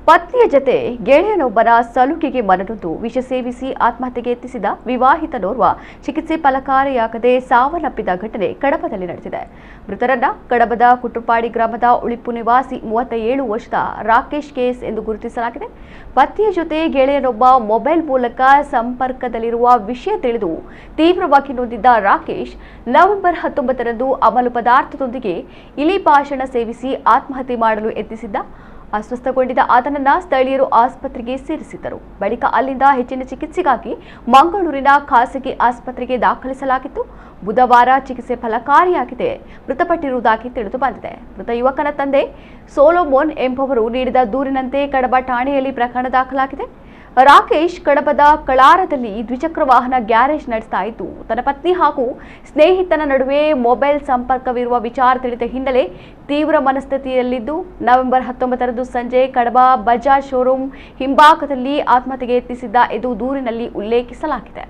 ಪತ್ನಿಯ ಜತೆ ಗೆಳೆಯನೊಬ್ಬನ ಸಲುಗೆಗೆ ಮನನೊಂದು ವಿಷ ಸೇವಿಸಿ ಆತ್ಮಹತ್ಯೆಗೆ ಯತ್ನಿಸಿದ ವಿವಾಹಿತನೋರ್ವ ಚಿಕಿತ್ಸೆ ಫಲಕಾರಿಯಾಗದೆ ಸಾವನ್ನಪ್ಪಿದ ಘಟನೆ ಕಡಬದಲ್ಲಿ ನಡೆದಿದೆ. ಮೃತರನ್ನ ಕಡಬದ ಕುಟ್ರುಪಾಡಿ ಗ್ರಾಮದ ಉಳಿಪ್ಪು ನಿವಾಸಿ 37 ವರ್ಷದ ರಾಕೇಶ್ ಕೇಸ್ ಎಂದು ಗುರುತಿಸಲಾಗಿದೆ. ಪತ್ನಿಯ ಜೊತೆ ಗೆಳೆಯನೊಬ್ಬ ಮೊಬೈಲ್ ಮೂಲಕ ಸಂಪರ್ಕದಲ್ಲಿರುವ ವಿಷಯ ತಿಳಿದು ತೀವ್ರವಾಗಿ ನೊಂದಿದ್ದ ರಾಕೇಶ್ ನವೆಂಬರ್ 19ರಂದು ಅಮಲು ಪದಾರ್ಥದೊಂದಿಗೆ ಇಲಿ ಭಾಷಣ ಸೇವಿಸಿ ಆತ್ಮಹತ್ಯೆ ಮಾಡಲು ಯತ್ನಿಸಿದ್ದ. ಅಸ್ವಸ್ಥಗೊಂಡಿದ್ದ ಆತನನ್ನ ಸ್ಥಳೀಯರು ಆಸ್ಪತ್ರೆಗೆ ಸೇರಿಸಿದ್ದರು. ಬಳಿಕ ಅಲ್ಲಿಂದ ಹೆಚ್ಚಿನ ಚಿಕಿತ್ಸೆಗಾಗಿ ಮಂಗಳೂರಿನ ಖಾಸಗಿ ಆಸ್ಪತ್ರೆಗೆ ದಾಖಲಿಸಲಾಗಿತ್ತು. ಬುಧವಾರ ಚಿಕಿತ್ಸೆ ಫಲಕಾರಿಯಾಗಿದೆ ಮೃತಪಟ್ಟಿರುವುದಾಗಿ ತಿಳಿದು ಬಂದಿದೆ. ಮೃತ ಯುವಕನ ತಂದೆ ಸೋಲೋಮೋನ್ ಎಂಬುವರು ನೀಡಿದ ದೂರಿನಂತೆ ಕಡಬ ಠಾಣೆಯಲ್ಲಿ ಪ್ರಕರಣ ದಾಖಲಾಗಿದೆ. ರಾಕೇಶ್ ಕಡಬದ ಕಳಾರದಲ್ಲಿ ದ್ವಿಚಕ್ರ ವಾಹನ ಗ್ಯಾರೇಜ್ ನಡೆಸ್ತಾ ಇದ್ದು, ತನ್ನ ಪತ್ನಿ ಹಾಗೂ ಸ್ನೇಹಿತನ ನಡುವೆ ಮೊಬೈಲ್ ಸಂಪರ್ಕವಿರುವ ವಿಚಾರ ತಿಳಿದ ಹಿನ್ನೆಲೆ ತೀವ್ರ ಮನಸ್ಥಿತಿಯಲ್ಲಿದ್ದು ನವೆಂಬರ್ 19ರಂದು ಸಂಜೆ ಕಡಬ ಬಜಾಜ್ ಶೋರೂಮ್ ಹಿಂಭಾಗದಲ್ಲಿ ಆತ್ಮಹತ್ಯೆಗೆ ಯತ್ನಿಸಿದ್ದ ಎಂದು ದೂರಿನಲ್ಲಿ ಉಲ್ಲೇಖಿಸಲಾಗಿದೆ.